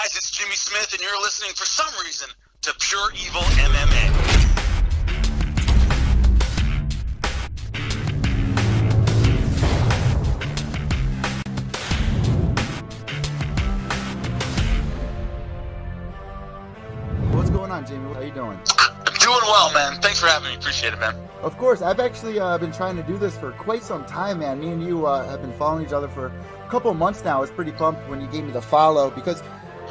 guys, it's Jimmy Smith, and you're listening for some reason to Pure EVil MMA. What's going on, Jamie? How you doing? I'm doing well, man. Thanks for having me. Appreciate it, man. Of course. I've actually been trying to do this for quite some time, man. Me and you have been following each other for a couple of months now. I was pretty pumped when you gave me the follow because,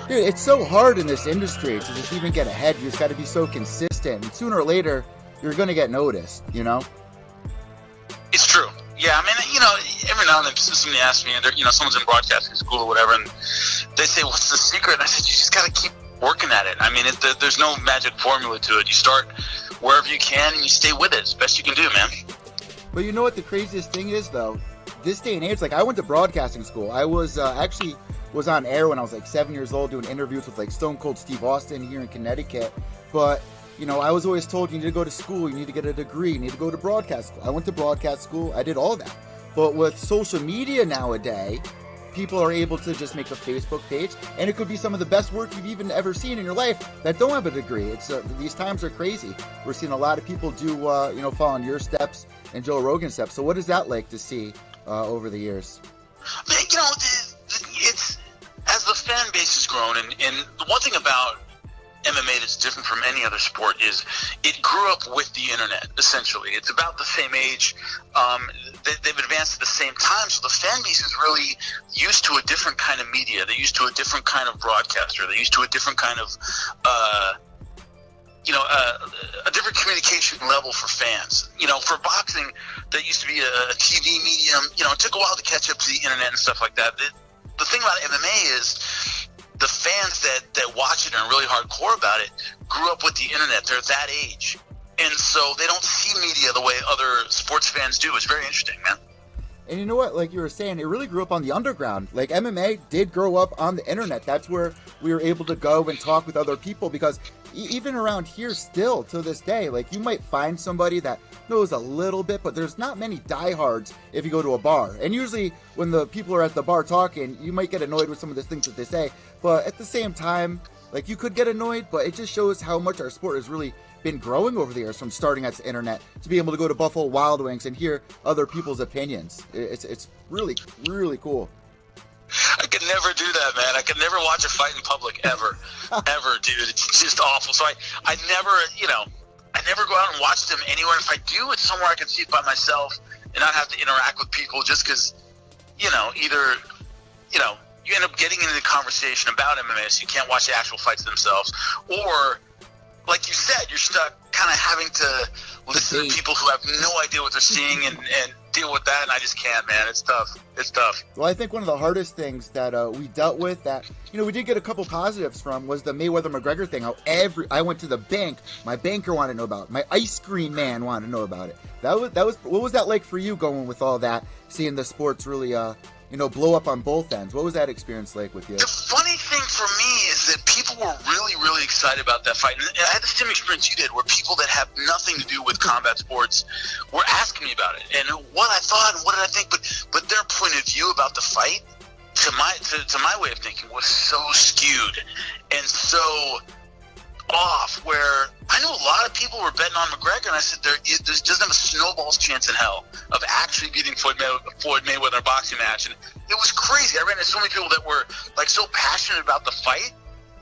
dude, it's so hard in this industry to just even get ahead. You just got to be so consistent. And sooner or later, you're going to get noticed, you know? It's true. Yeah, I mean, you know, every now and then somebody asks me, and you know, someone's in broadcasting school or whatever, and they say, what's the secret? And I said, you just got to keep working at it. I mean, there's no magic formula to it. You start wherever you can and you stay with it as best you can do, man. But you know what the craziest thing is, though? This day and age, like, I went to broadcasting school. I was actually was on air when I was like 7 years old doing interviews with like Stone Cold Steve Austin here in Connecticut. But, you know, I was always told you need to go to school, you need to get a degree, you need to go to broadcast school. I went to broadcast school, I did all that. But with social media nowadays, people are able to just make a Facebook page, and it could be some of the best work you've even ever seen in your life that don't have a degree. It's these times are crazy. We're seeing a lot of people do, you know, follow in your steps and Joe Rogan's steps. So what is that like to see over the years? Man, you know, it's as the fan base has grown, and the one thing about MMA that's different from any other sport is it grew up with the internet, essentially. It's about the same age. They've advanced at the same time, so the fan base is really used to a different kind of media. They're used to a different kind of broadcaster. They're used to a different kind of, a different communication level for fans. You know, for boxing, that used to be a TV medium. You know, it took a while to catch up to the internet and stuff like that. The thing about MMA is the fans that watch it and are really hardcore about it grew up with the internet. They're that age. And so they don't see media the way other sports fans do. It's very interesting, man. And you know what? Like you were saying, it really grew up on the underground. Like MMA did grow up on the internet. That's where we were able to go and talk with other people because even around here still to this day, like you might find somebody that knows a little bit, but there's not many diehards if you go to a bar. And usually when the people are at the bar talking, you might get annoyed with some of the things that they say. But at the same time, like you could get annoyed, but it just shows how much our sport has really been growing over the years from starting at the internet to be able to go to Buffalo Wild Wings and hear other people's opinions. It's really, really cool. I could never do that, man. I could never watch a fight in public ever, ever, dude. It's just awful. So I never go out and watch them anywhere. If I do, it's somewhere I can see it by myself and not have to interact with people just because, you know, either, you know, you end up getting into the conversation about MMA so you can't watch the actual fights themselves, or like you said, you're stuck kind of having to listen to people who have no idea what they're seeing and deal with that, and I just can't, man. It's tough. It's tough. Well, I think one of the hardest things that we dealt with that, you know, we did get a couple positives from was the Mayweather-McGregor thing. How I went to the bank, my banker wanted to know about it. My ice cream man wanted to know about it. That was what was that like for you going with all that, seeing the sports really blow up on both ends? What was that experience like with you? The funny thing for me is that people were really, really excited about that fight. And I had the same experience you did, where people that have nothing to do with combat sports were asking me about it and what I thought and what did I think. But their point of view about the fight, to my way of thinking, was so skewed and so off, where I know a lot of people were betting on McGregor, and I said there doesn't have a snowball's chance in hell of actually beating Floyd Mayweather in a boxing match. And it was crazy. I ran into so many people that were like so passionate about the fight,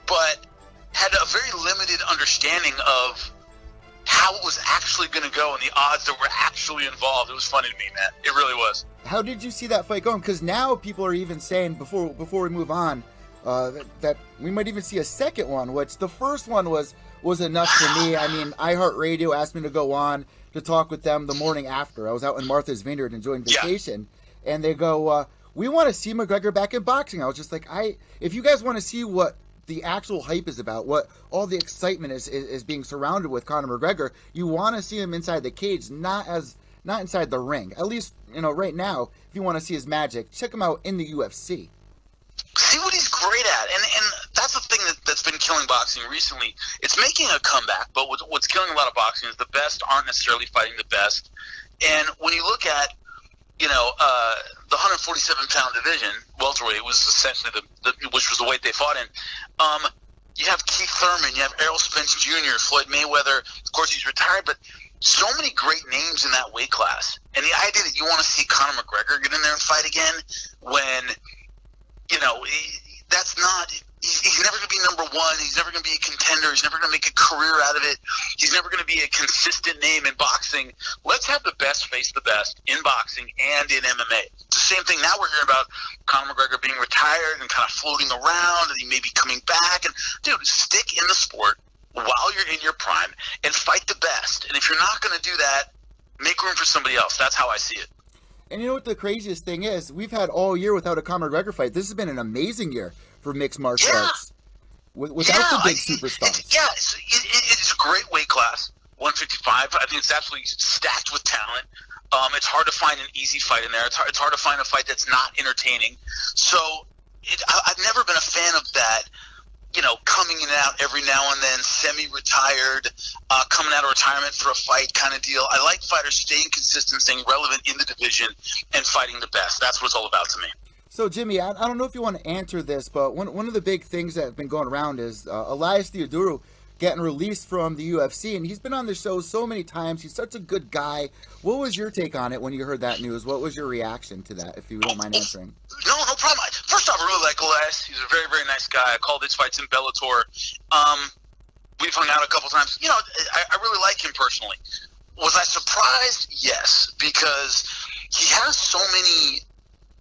but had a very limited understanding of how it was actually going to go and the odds that were actually involved. It was funny to me, man. It really was. How did you see that fight going? Because now people are even saying, before we move on, that we might even see a second one, which the first one was enough for me. I mean, iHeartRadio asked me to go on to talk with them the morning after. I was out in Martha's Vineyard enjoying vacation, and they go, we want to see McGregor back in boxing. I was just like, if you guys want to see what the actual hype is about, what all the excitement is being surrounded with Conor McGregor, you want to see him inside the cage, not inside the ring. At least, you know, right now, if you want to see his magic, check him out in the UFC. See what he's great at, and that's the thing that's been killing boxing recently. It's making a comeback, but what's killing a lot of boxing is the best aren't necessarily fighting the best. And when you look at, the 147-pound division, welterweight, was essentially which was the weight they fought in. You have Keith Thurman, you have Errol Spence Jr., Floyd Mayweather. Of course, he's retired, but so many great names in that weight class. And the idea that you want to see Conor McGregor get in there and fight again when, that's not – he's never going to be number one. He's never going to be a contender. He's never going to make a career out of it. He's never going to be a consistent name in boxing. Let's have the best face the best in boxing and in MMA. It's the same thing now we're hearing about Conor McGregor being retired and kind of floating around, and he may be coming back. And, dude, stick in the sport while you're in your prime and fight the best. And if you're not going to do that, make room for somebody else. That's how I see it. And you know what the craziest thing is? We've had all year without a Conor McGregor fight. This has been an amazing year for mixed martial arts without the big superstars. It's a great weight class, 155. I think it's absolutely stacked with talent. It's hard to find an easy fight in there. It's hard to find a fight that's not entertaining. So I've never been a fan of that, coming in and out every now and then, semi-retired, coming out of retirement for a fight kind of deal. I like fighters staying consistent, staying relevant in the division, and fighting the best. That's what it's all about to me. So, Jimmy, I don't know if you want to answer this, but one of the big things that have been going around is Elias Theodorou getting released from the UFC, and he's been on the show so many times. He's such a good guy. What was your take on it when you heard that news? What was your reaction to that, if you don't mind answering? No problem. First off, I really like Elias. He's a very, very nice guy. I called his fights in Bellator. We've hung out a couple times. I really like him personally. Was I surprised? Yes, because he has so many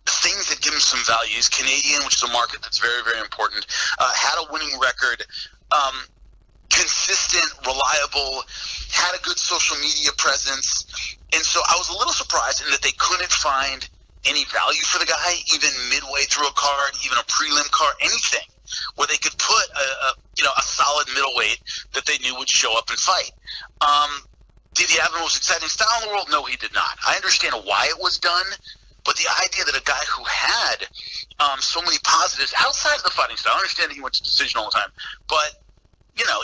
things that give him some value. He's Canadian, which is a market that's very, very important. Had a winning record. Consistent, reliable, had a good social media presence. And so I was a little surprised in that they couldn't find any value for the guy, even midway through a card, even a prelim card, anything where they could put a solid middleweight that they knew would show up and fight. Did he have the most exciting style in the world? No, he did not. I understand why it was done, but the idea that a guy who had so many positives outside of the fighting style, I understand that he went to decision all the time, but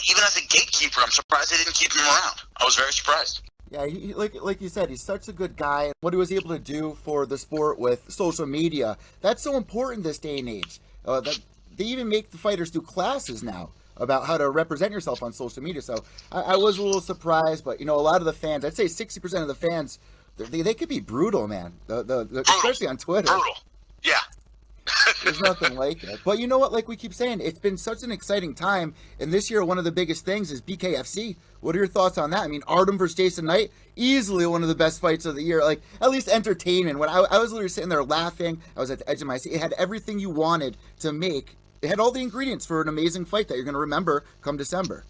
even as a gatekeeper, I'm surprised they didn't keep him around. I was very surprised. Yeah, like you said, he's such a good guy. What he was able to do for the sport with social media, that's so important this day and age. That they even make the fighters do classes now about how to represent yourself on social media. So I was a little surprised, but a lot of the fans, I'd say 60% of the fans, they could be brutal, man. Especially on Twitter. Brutal. Yeah. There's nothing like it. But you know what? Like we keep saying, it's been such an exciting time. And this year, one of the biggest things is BKFC. What are your thoughts on that? I mean, Artem versus Jason Knight, easily one of the best fights of the year. Like, at least entertainment. When I was literally sitting there laughing, I was at the edge of my seat. It had everything you wanted to make. It had all the ingredients for an amazing fight that you're going to remember come December.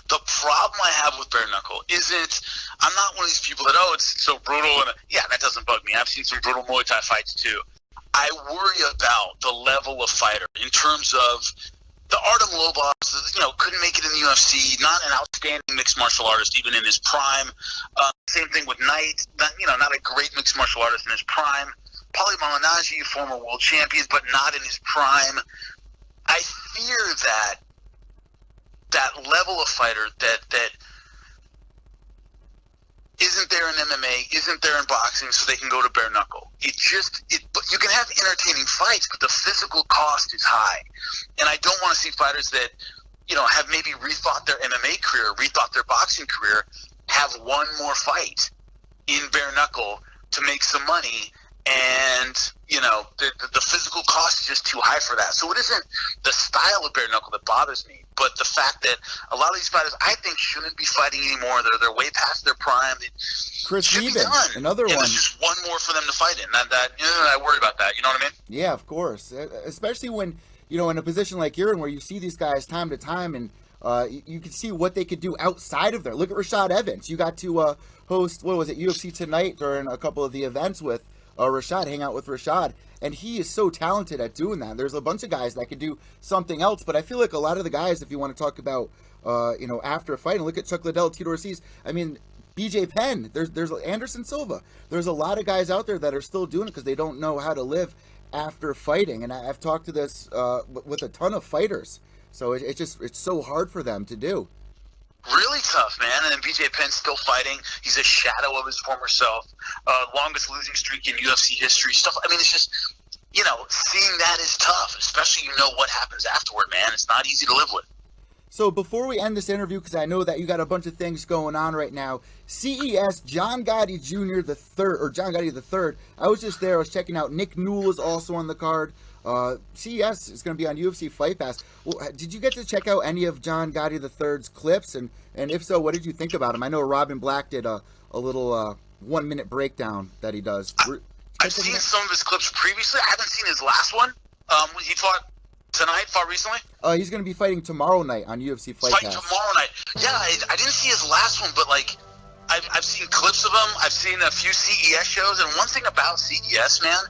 The problem I have with bare knuckle isn't, I'm not one of these people that, it's so brutal. And yeah, that doesn't bug me. I've seen some brutal Muay Thai fights too. I worry about the level of fighter in terms of the Artem Lobov, couldn't make it in the UFC, not an outstanding mixed martial artist even in his prime. Same thing with Knight, not a great mixed martial artist in his prime. Paulie Malignaggi, former world champion, but not in his prime. I fear that level of fighter that isn't there in MMA, isn't there in boxing, so they can go to bare knuckle. But you can have entertaining fights, but the physical cost is high. And I don't want to see fighters that, have maybe rethought their MMA career, rethought their boxing career, have one more fight in bare knuckle to make some money. And, the physical cost is just too high for that. So it isn't the style of bare knuckle that bothers me, but the fact that a lot of these fighters, I think, shouldn't be fighting anymore. They're way past their prime. Chris Eben, another one. There's just one more for them to fight in. I worry about that. You know what I mean? Yeah, of course. Especially when, in a position like you're in where you see these guys time to time and you can see what they could do outside of there. Look at Rashad Evans. You got to host, UFC Tonight during a couple of the events with Rashad, hang out with Rashad, and he is so talented at doing that. There's a bunch of guys that could do something else, but I feel like a lot of the guys, if you want to talk about, after a fight, and look at Chuck Liddell, Tito Ortiz, I mean, BJ Penn, there's Anderson Silva. There's a lot of guys out there that are still doing it because they don't know how to live after fighting, and I've talked to this with a ton of fighters, so it's so hard for them to do. Really tough, man. And then BJ Penn's still fighting. He's a shadow of his former self. Longest losing streak in UFC history. Stuff. I mean, it's just, seeing that is tough, especially what happens afterward, man. It's not easy to live with. So before we end this interview, because I know that you got a bunch of things going on right now, CES, John Gotti Jr. the third, or John Gotti the third. I was just there. I was checking out. Nick Newell is also on the card. CES is going to be on UFC Fight Pass. Well, did you get to check out any of John Gotti the third's clips? And if so, what did you think about him? I know Robin Black did a little 1 minute breakdown that he does. I've seen some of his clips previously. I haven't seen his last one. He fought recently? He's going to be fighting tomorrow night on UFC Fight Pass. Tomorrow night. Yeah, I didn't see his last one, but I've seen clips of him. I've seen a few CES shows, and one thing about CES, man,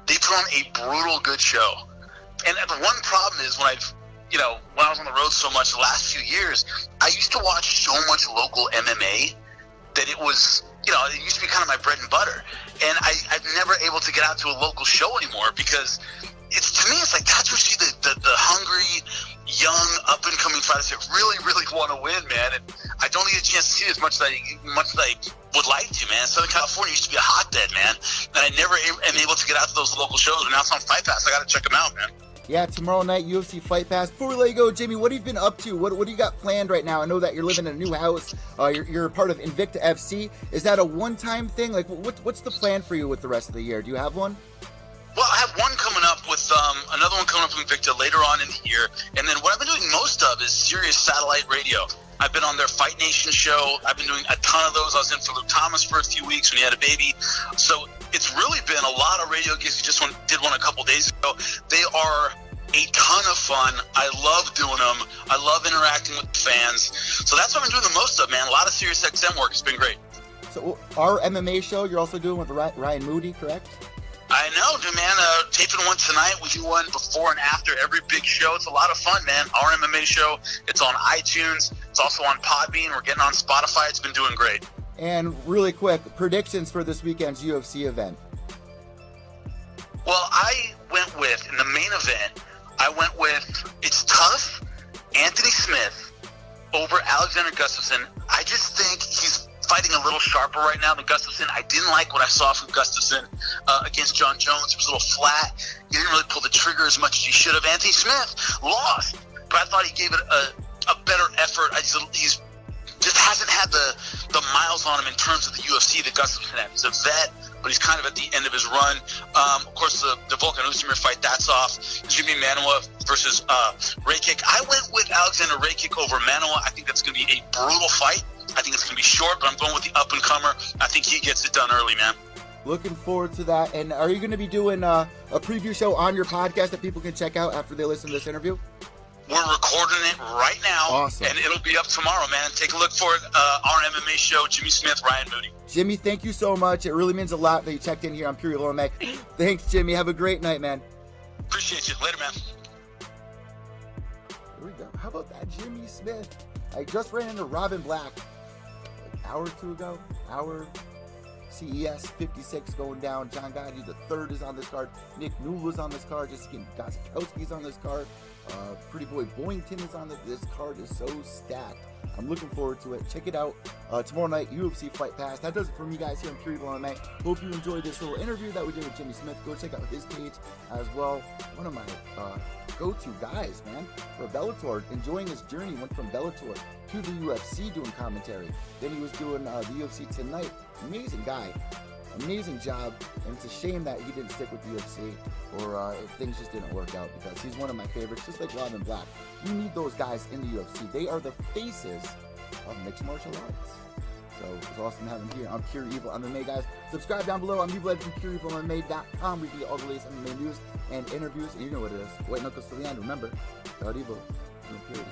they put on a brutal good show. And the one problem is when I was on the road so much the last few years, I used to watch so much local MMA that it was, it used to be kind of my bread and butter. And I'm never able to get out to a local show anymore because to me, it's like that's where you see the hungry, young, up-and-coming fighters that really, really want to win, man. And I don't get a chance to see as much as I would like to, man. Southern California used to be a hotbed, man. And I never am able to get out to those local shows. But now it's on Fight Pass. I got to check them out, man. Yeah, tomorrow night, UFC Fight Pass. Before we let you go, Jimmy, what have you been up to? What do you got planned right now? I know that you're living in a new house. You're part of Invicta FC. Is that a one-time thing? Like, what's the plan for you with the rest of the year? Do you have one? Well, I have one coming up with another one coming up from Invicta later on in the year. And then what I've been doing most of is Sirius Satellite Radio. I've been on their Fight Nation show. I've been doing a ton of those. I was in for Luke Thomas for a few weeks when he had a baby. So it's really been a lot of radio gigs. We did one a couple days ago. They are a ton of fun. I love doing them. I love interacting with fans. So that's what I've been doing the most of, man. A lot of Sirius XM work. It's been great. So our MMA show you're also doing with Ryan Moody, correct? I know, dude, man. Taping one tonight. We do one before and after every big show. It's a lot of fun, man. Our MMA show. It's on iTunes. It's also on Podbean. We're getting on Spotify. It's been doing great. And really quick, predictions for this weekend's UFC event. Well, I went with, in the main event, it's tough, Anthony Smith over Alexander Gustafsson. I just think he's fighting a little sharper right now than Gustafsson. I didn't like what I saw from Gustafsson against John Jones. It was a little flat. He didn't really pull the trigger as much as he should have. Anthony Smith lost, but I thought he gave it a better effort. He's just hasn't had the miles on him in terms of the UFC that Gustafsson had. He's a vet, but he's kind of at the end of his run. Of course, the Volkan Ozdemir fight, that's off. Jimmy Manuwa versus Rakic. I went with Alexander Rakic over Manuwa. I think that's going to be a brutal fight. I think it's going to be short, but I'm going with the up-and-comer. I think he gets it done early, man. Looking forward to that. And are you going to be doing a preview show on your podcast that people can check out after they listen to this interview? We're recording it right now. Awesome. And it'll be up tomorrow, man. Take a look for it. Our MMA show, Jimmy Smith, Ryan Moody. Jimmy, thank you so much. It really means a lot that you checked in here on Pure EVil MMA. Thanks, Jimmy. Have a great night, man. Appreciate you. Later, man. Here we go. How about that, Jimmy Smith? I just ran into Robin Black an hour or two ago. CES 56 going down. John Gotti the third is on this card. Nick Newell is on this card. Jessica Gostkowski's on this card. Pretty Boy Boyington is on this card. Is so stacked. I'm looking forward to it. Check it out tomorrow night, UFC Fight Pass. That does it for me, guys, here on Pure EVil MMA. Hope you enjoyed this little interview that we did with Jimmy Smith. Go check out his page as well. One of my go-to guys, man, for Bellator. Enjoying his journey. Went from Bellator to the UFC doing commentary. Then he was doing the UFC tonight. Amazing guy. Amazing job, and it's a shame that he didn't stick with the UFC, or things just didn't work out, because he's one of my favorites, just like Robin Black. You need those guys in the UFC. They are the faces of mixed martial arts. So it's awesome to have him here on Pure EVil MMA, guys. Subscribe down below. I'm EvilEd from PureEvilMMA.com. We get all the latest MMA news and interviews, and you know what it is. White knuckles to the end. Remember, without evil, no purity.